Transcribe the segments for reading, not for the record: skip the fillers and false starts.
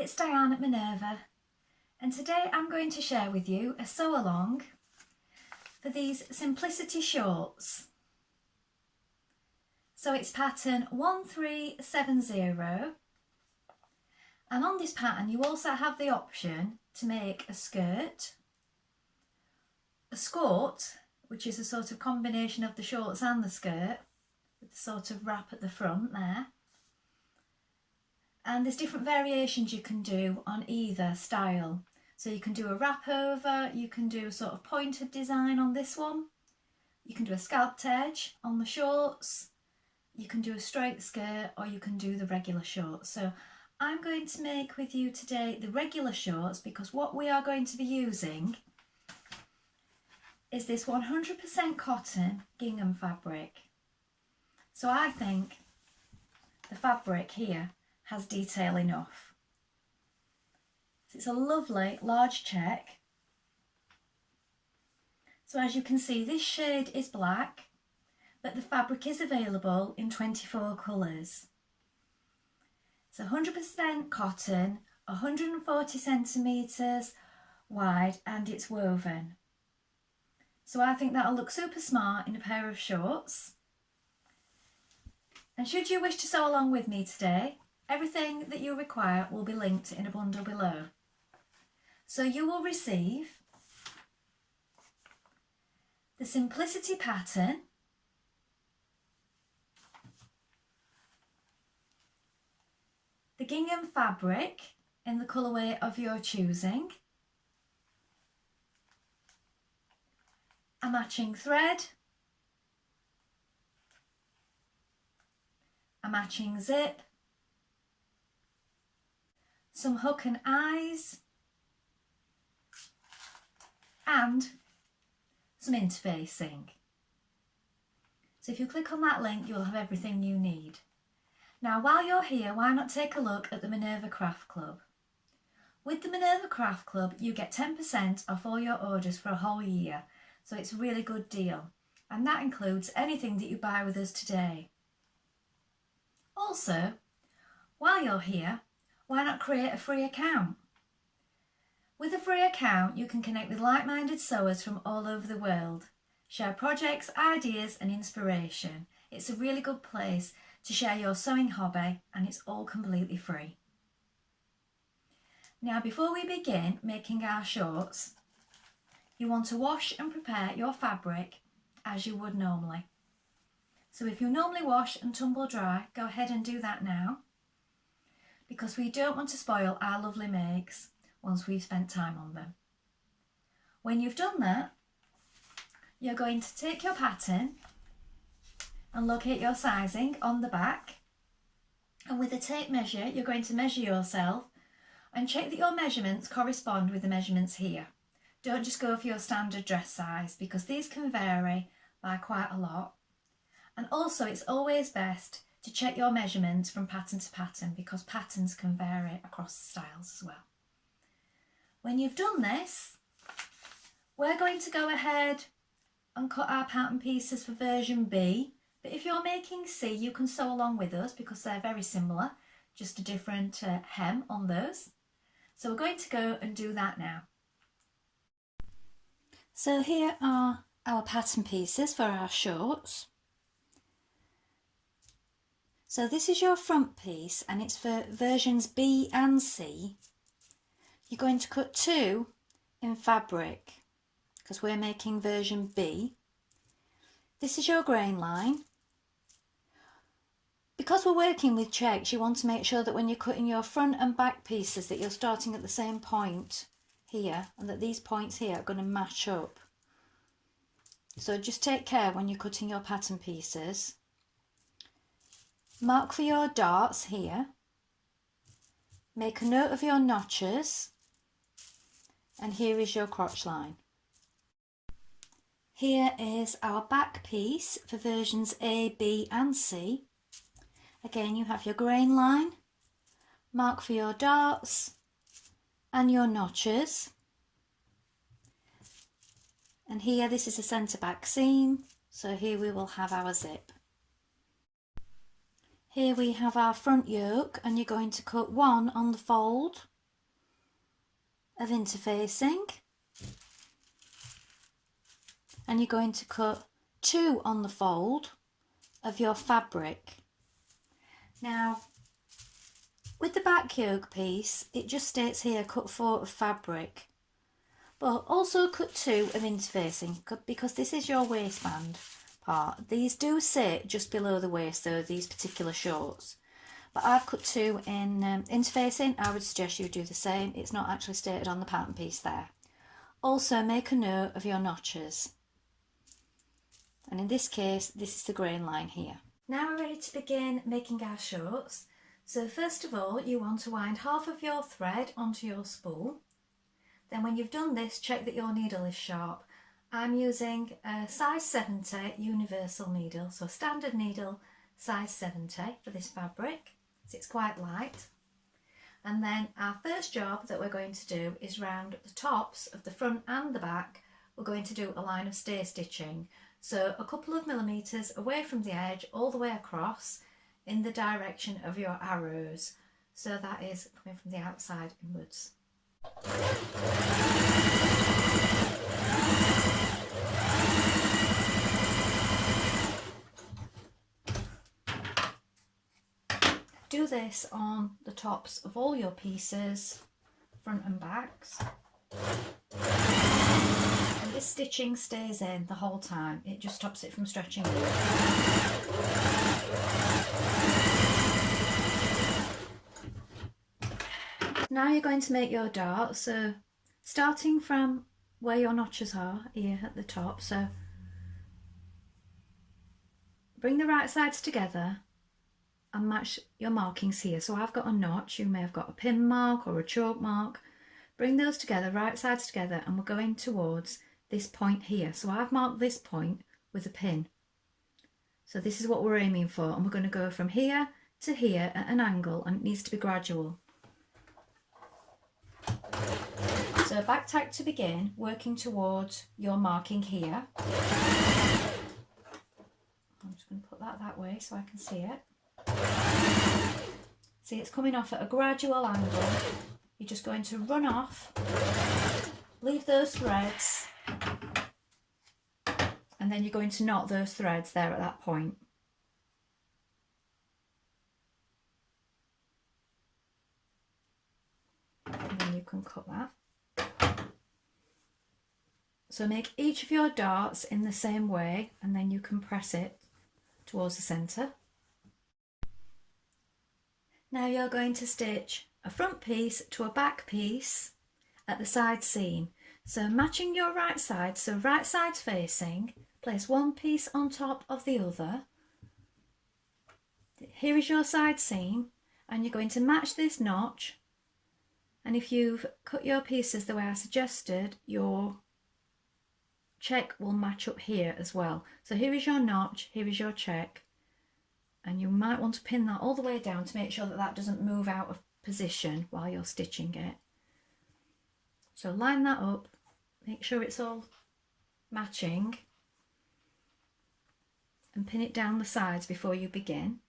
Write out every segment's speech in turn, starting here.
it's Dianne at Minerva, and today I'm going to share with you a sew along for these simplicity shorts. So it's pattern 1370, and on this pattern you also have the option to make a skirt, a skirt, which is a sort of combination of the shorts and the skirt with the sort of wrap at the front there. And there's different variations you can do on either style. So you can do a wrap over, you can do a sort of pointed design on this one, you can do a scalped edge on the shorts, you can do a straight skirt, or you can do the regular shorts. So I'm going to make with you today the regular shorts, because what we are going to be using is this 100% cotton gingham fabric. So I think the fabric here has detail enough. So it's a lovely large check. So as you can see, this shade is black, but the fabric is available in 24 colours. It's 100% cotton, 140 centimetres wide, and it's woven. So I think that'll look super smart in a pair of shorts. And should you wish to sew along with me today, everything that you require will be linked in a bundle below. So you will receive the simplicity pattern, the gingham fabric in the colourway of your choosing, a matching thread, a matching zip, some hook and eyes, and some interfacing. So if you click on that link, you'll have everything you need. Now while you're here, why not take a look at the Minerva Craft Club? With the Minerva Craft Club, you get 10% off all your orders for a whole year, so it's a really good deal, and that includes anything that you buy with us today. Also, while you're here, why not create a free account? With a free account, you can connect with like-minded sewers from all over the world, share projects, ideas and inspiration. It's a really good place to share your sewing hobby, and it's all completely free. Now before we begin making our shorts, you want to wash and prepare your fabric as you would normally. So if you normally wash and tumble dry, go ahead and do that now, because we don't want to spoil our lovely makes once we've spent time on them. When you've done that, you're going to take your pattern and locate your sizing on the back, and with a tape measure you're going to measure yourself and check that your measurements correspond with the measurements here. Don't just go for your standard dress size, because these can vary by quite a lot. And also it's always best to check your measurements from pattern to pattern, because patterns can vary across the styles as well. When you've done this, we're going to go ahead and cut our pattern pieces for version B, but if you're making C, you can sew along with us because they're very similar, just a different hem on those. So we're going to go and do that now. So here are our pattern pieces for our shorts. So this is your front piece, and it's for versions B and C. You're going to cut 2 in fabric because we're making version B. This is your grain line. Because we're working with checks, you want to make sure that when you're cutting your front and back pieces that you're starting at the same point here, and that these points here are going to match up. So just take care when you're cutting your pattern pieces. Mark for your darts here. Make a note of your notches. And here is your crotch line. Here is our back piece for versions A, B and C. Again, you have your grain line, mark for your darts and your notches. And here, this is a centre back seam, so here we will have our zip. Here we have our front yoke, and you're going to cut 1 on the fold of interfacing, and you're going to cut 2 on the fold of your fabric. Now with the back yoke piece, it just states here cut 4 of fabric, but also cut 2 of interfacing, because this is your waistband part. These do sit just below the waist though, these particular shorts, but I've cut 2 in interfacing. I would suggest you do the same. It's not actually stated on the pattern piece there. Also make a note of your notches, and in this case this is the grain line here. Now we're ready to begin making our shorts. So first of all, you want to wind half of your thread onto your spool. Then when you've done this, check that your needle is sharp. I'm using a size 70 universal needle, so a standard needle size 70 for this fabric, so it's quite light. And then our first job that we're going to do is round the tops of the front and the back. We're going to do a line of stay stitching, so a couple of millimetres away from the edge all the way across in the direction of your arrows, so that is coming from the outside inwards. Do this on the tops of all your pieces, front and backs. And this stitching stays in the whole time, it just stops it from stretching out. Now you're going to make your dart, so starting from where your notches are here at the top, so bring the right sides together and match your markings here. So I've got a notch, you may have got a pin mark or a choke mark. Bring those together, right sides together, and we're going towards this point here. So I've marked this point with a pin. So this is what we're aiming for, and we're going to go from here to here at an angle, and it needs to be gradual. So back tack to begin, working towards your marking here. I'm just going to put that way so I can see it. See, it's coming off at a gradual angle. You're just going to run off, leave those threads, and then you're going to knot those threads there at that point. And then you can cut that. So make each of your darts in the same way, and then you can press it towards the centre. Now you're going to stitch a front piece to a back piece at the side seam. So matching your right side, so right side's facing, place one piece on top of the other. Here is your side seam, and you're going to match this notch, and if you've cut your pieces the way I suggested, your check will match up here as well. So here is your notch, here is your check, and you might want to pin that all the way down to make sure that that doesn't move out of position while you're stitching it. So line that up, make sure it's all matching, and pin it down the sides before you begin.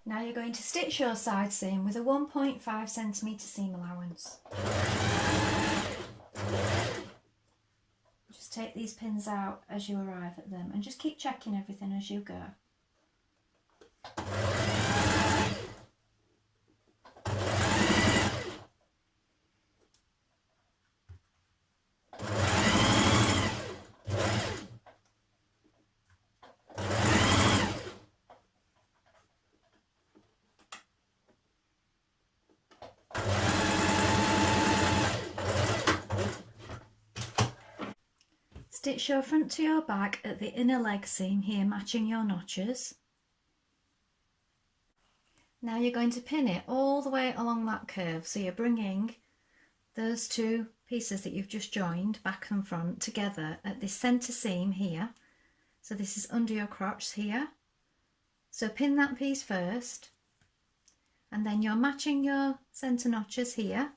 Now you're going to stitch your side seam with a 1.5 centimetre seam allowance. Just take these pins out as you arrive at them, and just keep checking everything as you go. Stitch your front to your back at the inner leg seam here, matching your notches. Now you're going to pin it all the way along that curve, so you're bringing those two pieces that you've just joined, back and front, together at this centre seam here. So this is under your crotch here. So pin that piece first, and then you're matching your centre notches here,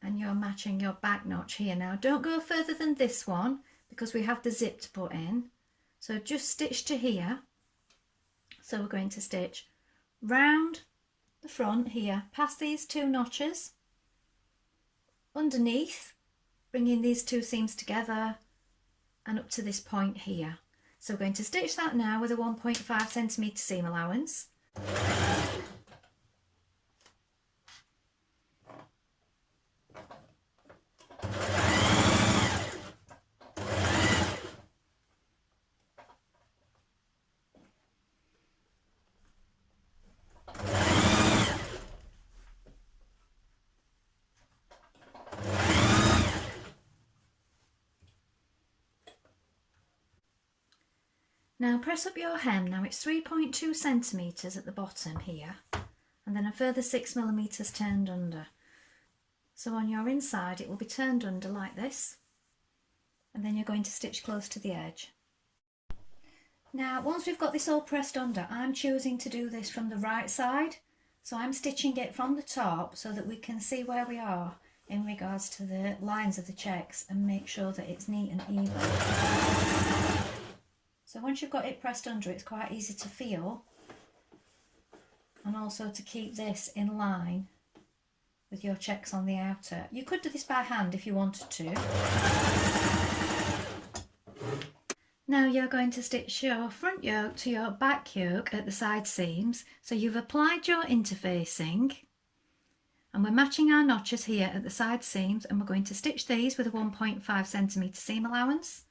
and you're matching your back notch here. Now don't go further than this one because we have the zip to put in, so just stitch to here. So we're going to stitch round the front here, past these two notches, underneath, bringing these two seams together and up to this point here. So we're going to stitch that now with a 1.5cm seam allowance. Now press up your hem. Now it's 3.2 centimetres at the bottom here, and then a further 6mm turned under. So on your inside it will be turned under like this, and then you're going to stitch close to the edge. Now once we've got this all pressed under, I'm choosing to do this from the right side, so I'm stitching it from the top so that we can see where we are in regards to the lines of the checks and make sure that it's neat and even. So once you've got it pressed under, it's quite easy to feel, and also to keep this in line with your checks on the outer. You could do this by hand if you wanted to. Now you're going to stitch your front yoke to your back yoke at the side seams. So you've applied your interfacing, and we're matching our notches here at the side seams, and we're going to stitch these with a 1.5cm seam allowance.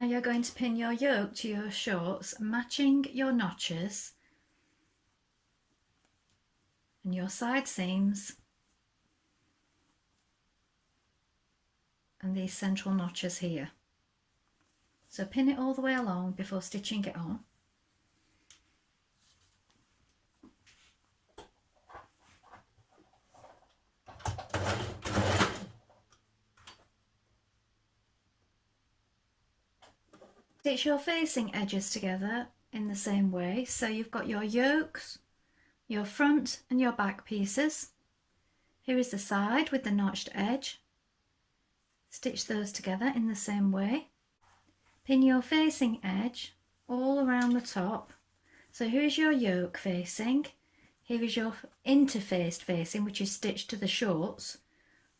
Now you're going to pin your yoke to your shorts, matching your notches and your side seams and these central notches here. So pin it all the way along before stitching it on. Stitch your facing edges together in the same way. So you've got your yokes, your front and your back pieces. Here is the side with the notched edge. Stitch those together in the same way. Pin your facing edge all around the top. So here is your yoke facing. Here is your interfaced facing, which is stitched to the shorts.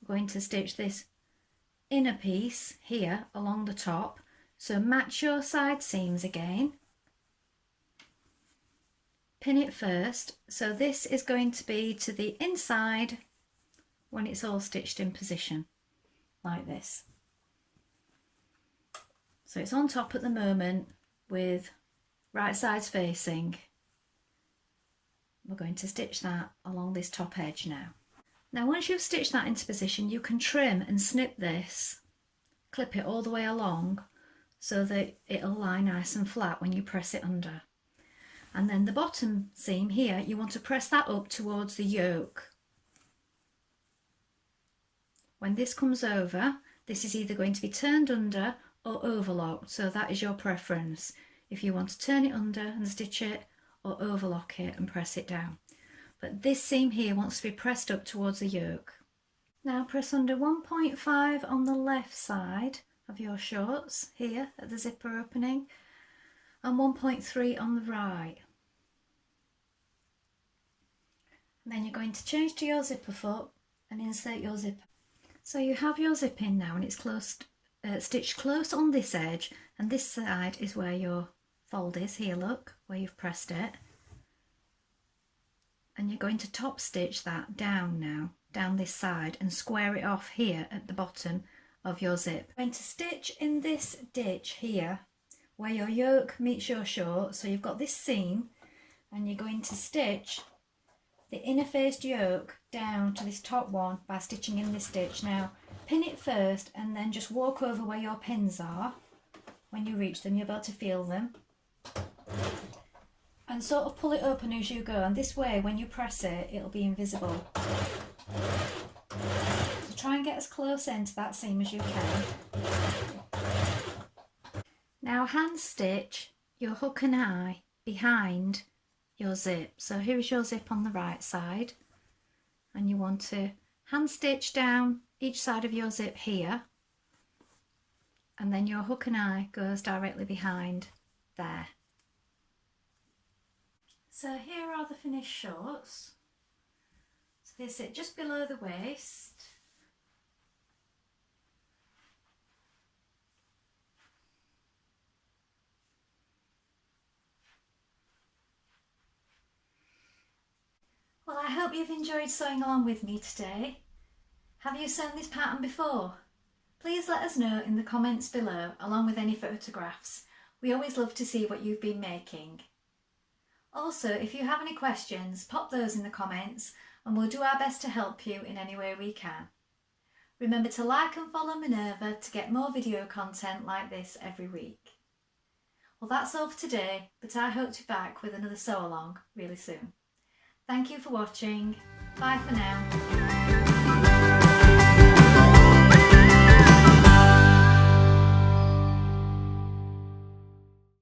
We're going to stitch this inner piece here along the top. So match your side seams again. Pin it first. So this is going to be to the inside when it's all stitched in position, like this. So it's on top at the moment with right sides facing. We're going to stitch that along this top edge now. Now once you've stitched that into position, you can trim and snip this, clip it all the way along, so that it'll lie nice and flat when you press it under. And then the bottom seam here, you want to press that up towards the yoke. When this comes over, this is either going to be turned under or overlocked, so that is your preference. If you want to turn it under and stitch it, or overlock it and press it down. But this seam here wants to be pressed up towards the yoke. Now press under 1.5 on the left side of your shorts here at the zipper opening, and 1.3 on the right. And then you're going to change to your zipper foot and insert your zipper. So you have your zip in now, and it's close, stitched close on this edge, and this side is where your fold is. Here, look, where you've pressed it. And you're going to top stitch that down now, down this side, and square it off here at the bottom of your zip. You're going to stitch in this ditch here where your yoke meets your short. So you've got this seam, and you're going to stitch the inner faced yoke down to this top one by stitching in this stitch. Now pin it first and then just walk over where your pins are. When you reach them, you'll be able to feel them, and sort of pull it open as you go, and this way when you press it, it'll be invisible. So try and get as close in to that seam as you can. Now hand stitch your hook and eye behind your zip. So here is your zip on the right side, and you want to hand stitch down each side of your zip here, and then your hook and eye goes directly behind there. So here are the finished shorts. So they sit just below the waist, Well, I hope you've enjoyed sewing along with me today. Have you sewn this pattern before? Please let us know in the comments below, along with any photographs. We always love to see what you've been making. Also, if you have any questions, pop those in the comments and we'll do our best to help you in any way we can. Remember to like and follow Minerva to get more video content like this every week. Well, that's all for today, but I hope to be back with another sew along really soon. Thank you for watching. Bye for now.